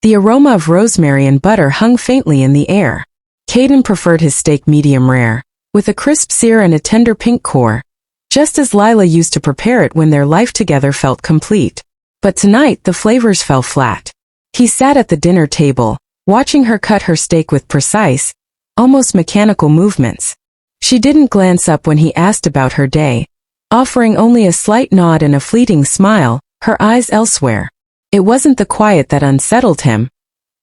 The aroma of rosemary and butter hung faintly in the air. Caden preferred his steak medium rare, with a crisp sear and a tender pink core, just as Lila used to prepare it when their life together felt complete. But tonight the flavors fell flat. He sat at the dinner table, watching her cut her steak with precise, almost mechanical movements. She didn't glance up when he asked about her day, offering only a slight nod and a fleeting smile, her eyes elsewhere. It wasn't the quiet that unsettled him.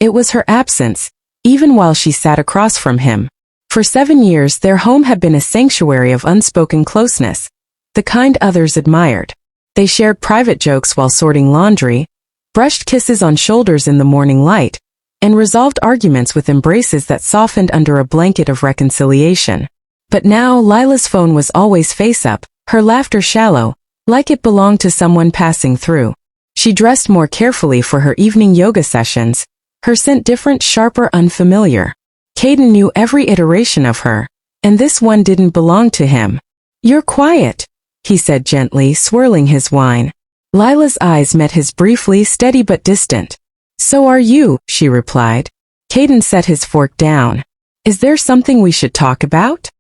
It was her absence, even while she sat across from him. For 7 years their home had been a sanctuary of unspoken closeness, the kind others admired. They shared private jokes while sorting laundry, brushed kisses on shoulders in the morning light, and resolved arguments with embraces that softened under a blanket of reconciliation. But now Lila's phone was always face up, her laughter shallow, like it belonged to someone passing through. She dressed more carefully for her evening yoga sessions, her scent different, sharper, unfamiliar. Caden knew every iteration of her, and this one didn't belong to him. "You're quiet," he said gently, swirling his wine. Lila's eyes met his briefly, steady but distant. "So are you," she replied. Caden set his fork down. "Is there something we should talk about?"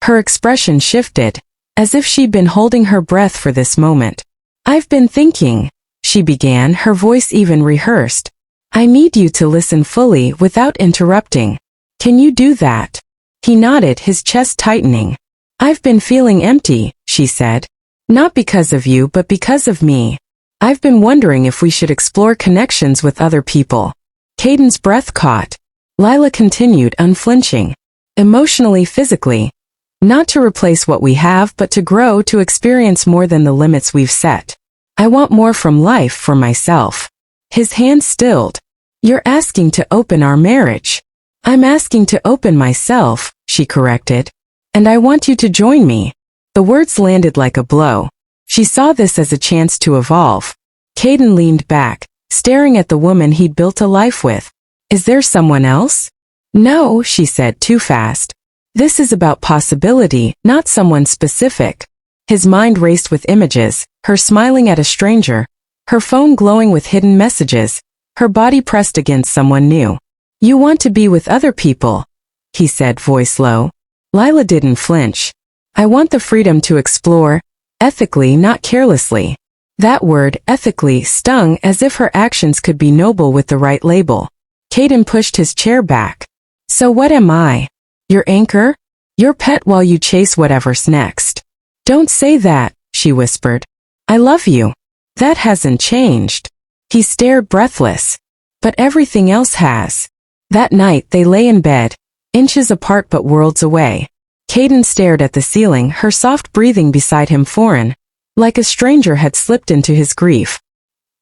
Her expression shifted, as if she'd been holding her breath for this moment. "I've been thinking," she began, her voice even rehearsed. "I need you to listen fully without interrupting. Can you do that?" He nodded, his chest tightening. "I've been feeling empty," she said. "Not because of you but because of me. I've been wondering if we should explore connections with other people." Caden's breath caught. Lila continued, unflinching. "Emotionally, physically. Not to replace what we have but to grow, to experience more than the limits we've set. I want more from life for myself." His hand stilled. "You're asking to open our marriage." "I'm asking to open myself," she corrected. "And I want you to join me." The words landed like a blow. She saw this as a chance to evolve. Caden leaned back, staring at the woman he'd built a life with. "Is there someone else?" "No," she said too fast. "This is about possibility, not someone specific." His mind raced with images, her smiling at a stranger, her phone glowing with hidden messages, her body pressed against someone new. "You want to be with other people," he said, voice low. Lila didn't flinch. "I want the freedom to explore, ethically, not carelessly." That word, ethically, stung as if her actions could be noble with the right label. Caden pushed his chair back. "So what am I? Your anchor? Your pet while you chase whatever's next?" "Don't say that," she whispered. "I love you. That hasn't changed." He stared, breathless. "But everything else has." That night they lay in bed, inches apart but worlds away. Caden stared at the ceiling, her soft breathing beside him foreign, like a stranger had slipped into his grief.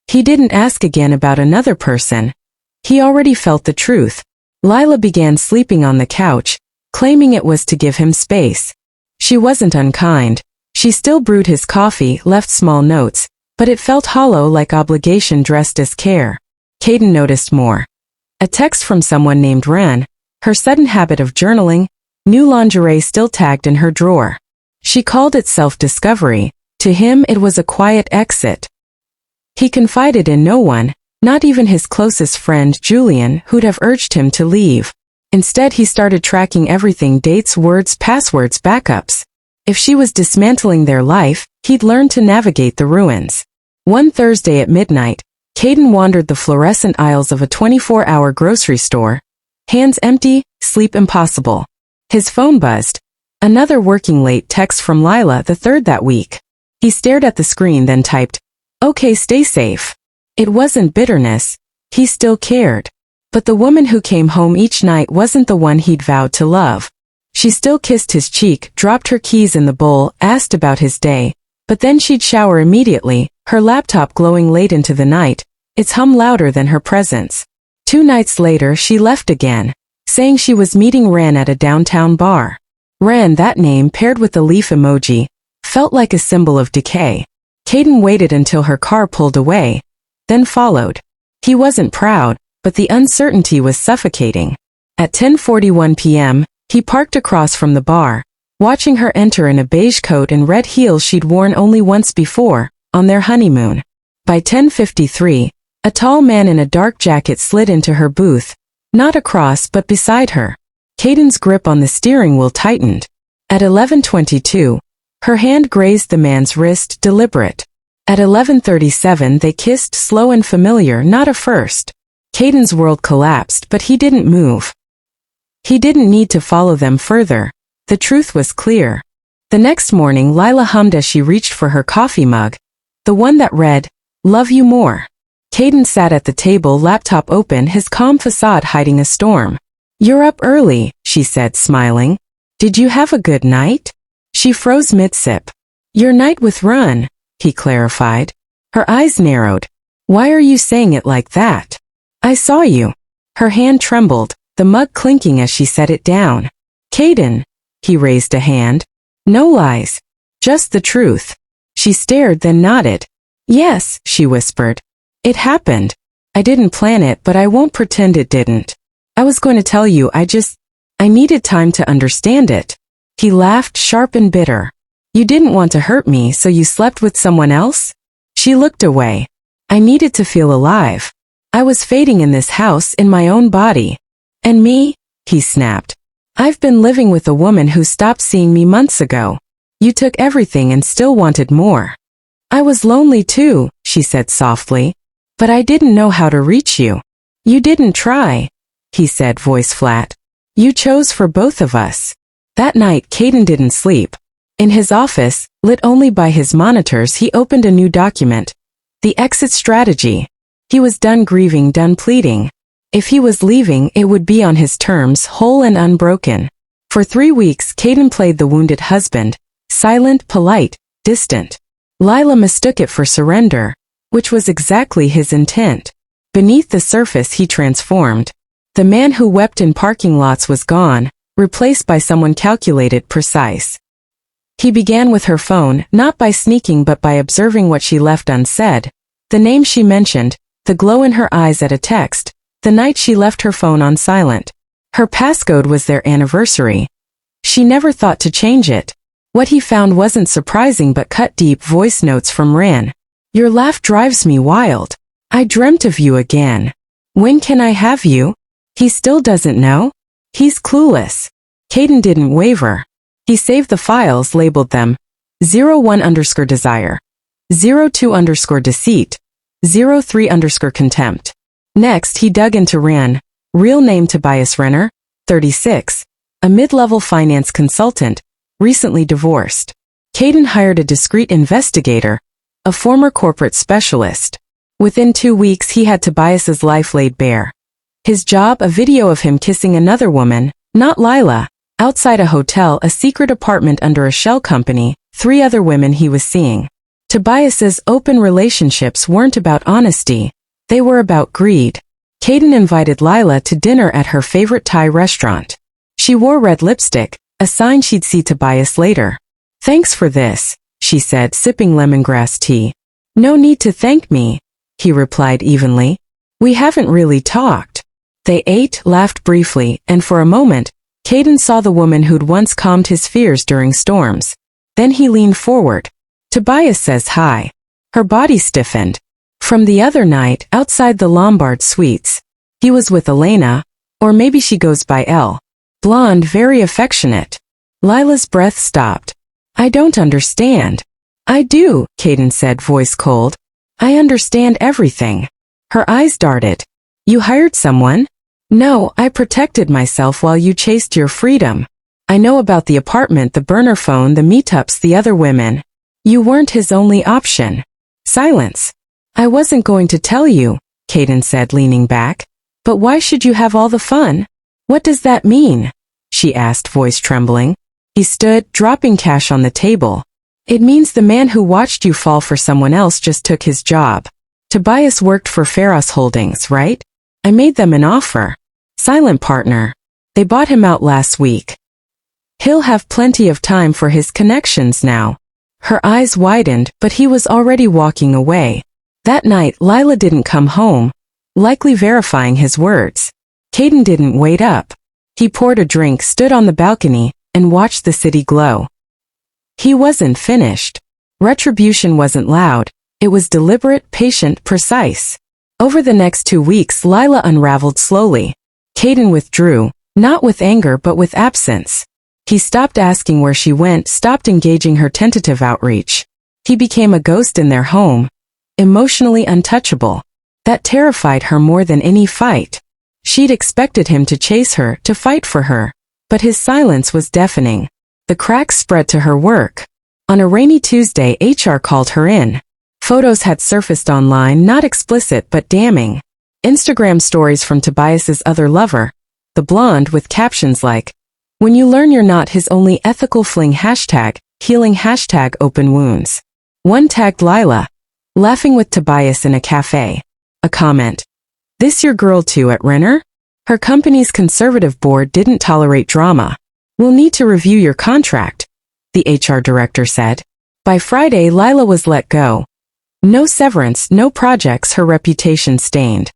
He didn't ask again about another person. He already felt the truth. Lila began sleeping on the couch, claiming it was to give him space. She wasn't unkind. She still brewed his coffee, left small notes, but it felt hollow, like obligation dressed as care. Caden noticed more. A text from someone named Ren, her sudden habit of journaling, new lingerie still tagged in her drawer. She called it self-discovery. To him it was a quiet exit. He confided in no one, not even his closest friend Julian, who'd have urged him to leave. Instead he started tracking everything: dates, words, passwords, backups. If she was dismantling their life, he'd learn to navigate the ruins. One Thursday at midnight, Caden wandered the fluorescent aisles of a 24-hour grocery store. Hands empty, sleep impossible. His phone buzzed. Another working late text from Lila, the third that week. He stared at the screen, then typed, "Okay, stay safe." It wasn't bitterness. He still cared. But the woman who came home each night wasn't the one he'd vowed to love. She still kissed his cheek, dropped her keys in the bowl, asked about his day, but then she'd shower immediately, her laptop glowing late into the night, its hum louder than her presence. 2 nights later she left again, saying she was meeting Ren at a downtown bar. Ren, that name paired with the leaf emoji, felt like a symbol of decay. Caden waited until her car pulled away, then followed. He wasn't proud, but the uncertainty was suffocating. At 10:41 p.m., he parked across from the bar, watching her enter in a beige coat and red heels she'd worn only once before, on their honeymoon. By 10:53, A tall man in a dark jacket slid into her booth, not across but beside her. Caden's grip on the steering wheel tightened. At 11:22, her hand grazed the man's wrist, deliberate. At 11:37 they kissed, slow and familiar, not a first. Caden's world collapsed, but he didn't move. He didn't need to follow them further. The truth was clear. The next morning Lila hummed as she reached for her coffee mug, the one that read, "Love you more." Caden sat at the table, laptop open, his calm facade hiding a storm. "You're up early," she said, smiling. "Did you have a good night?" She froze mid-sip. "Your night with Run," he clarified. Her eyes narrowed. "Why are you saying it like that?" "I saw you." Her hand trembled, the mug clinking as she set it down. "Caden," he raised a hand. "No lies. Just the truth." She stared, then nodded. "Yes," she whispered. "It happened. I didn't plan it, but I won't pretend it didn't. I was going to tell you, I needed time to understand it." He laughed, sharp and bitter. "You didn't want to hurt me, so you slept with someone else?" She looked away. "I needed to feel alive. I was fading in this house, in my own body." "And me?" he snapped. "I've been living with a woman who stopped seeing me months ago. You took everything and still wanted more." "I was lonely too," she said softly. "But I didn't know how to reach you." "You didn't try," he said, voice flat. "You chose for both of us." That night Caden didn't sleep. In his office, lit only by his monitors, he opened a new document. The exit strategy. He was done grieving, done pleading. If he was leaving, it would be on his terms, whole and unbroken. For 3 weeks Caden played the wounded husband, silent, polite, distant. Lila mistook it for surrender, which was exactly his intent. Beneath the surface he transformed. The man who wept in parking lots was gone, replaced by someone calculated, precise. He began with her phone, not by sneaking but by observing what she left unsaid. The name she mentioned, the glow in her eyes at a text, the night she left her phone on silent. Her passcode was their anniversary. She never thought to change it. What he found wasn't surprising but cut deep. Voice notes from Ran. "Your laugh drives me wild. I dreamt of you again. When can I have you?" He still doesn't know? He's clueless. Caden didn't waver. He saved the files, labeled them 01_desire, 02_deceit, 03_contempt. Next, he dug into Ran. Real name Tobias Renner, 36, a mid-level finance consultant, recently divorced. Caden hired a discreet investigator, a former corporate specialist. Within 2 weeks he had Tobias's life laid bare. His job, a video of him kissing another woman, not Lila, outside a hotel, a secret apartment under a shell company, 3 other women he was seeing. Tobias's open relationships weren't about honesty, they were about greed. Caden invited Lila to dinner at her favorite Thai restaurant. She wore red lipstick, a sign she'd see Tobias later. "Thanks for this," she said, sipping lemongrass tea. "No need to thank me," he replied evenly. "We haven't really talked." They ate, laughed briefly, and for a moment, Caden saw the woman who'd once calmed his fears during storms. Then he leaned forward. "Tobias says hi." Her body stiffened. From the other night, outside the Lombard Suites. He was with Elena, or maybe she goes by Elle. Blonde, very affectionate. Lila's breath stopped. "I don't understand." "I do," Caden said, voice cold. "I understand everything." Her eyes darted. "You hired someone?" "No, I protected myself while you chased your freedom. I know about the apartment, the burner phone, the meetups, the other women. You weren't his only option." Silence. "I wasn't going to tell you," Caden said, leaning back. "But why should you have all the fun?" "What does that mean?" she asked, voice trembling. He stood, dropping cash on the table. "It means the man who watched you fall for someone else just took his job. Tobias worked for Ferros Holdings, right? I made them an offer. Silent partner. They bought him out last week. He'll have plenty of time for his connections now." Her eyes widened, but he was already walking away. That night, Lila didn't come home, likely verifying his words. Caden didn't wait up. He poured a drink, stood on the balcony, and watched the city glow. He wasn't finished. Retribution wasn't loud. It was deliberate, patient, precise. Over the next 2 weeks, Lila unraveled slowly. Caden withdrew, not with anger but with absence. He stopped asking where she went, stopped engaging her tentative outreach. He became a ghost in their home, emotionally untouchable. That terrified her more than any fight. She'd expected him to chase her, to fight for her. But his silence was deafening. The cracks spread to her work. On a rainy Tuesday, HR called her in. Photos had surfaced online, not explicit but damning. Instagram stories from Tobias's other lover, the blonde, with captions like, "When you learn you're not his only ethical fling, #healing, #open wounds." One tagged Lila, laughing with Tobias in a cafe. A comment, "This your girl too at Renner?" Her company's conservative board didn't tolerate drama. "We'll need to review your contract," the HR director said. By Friday, Lila was let go. No severance, no projects, her reputation stained.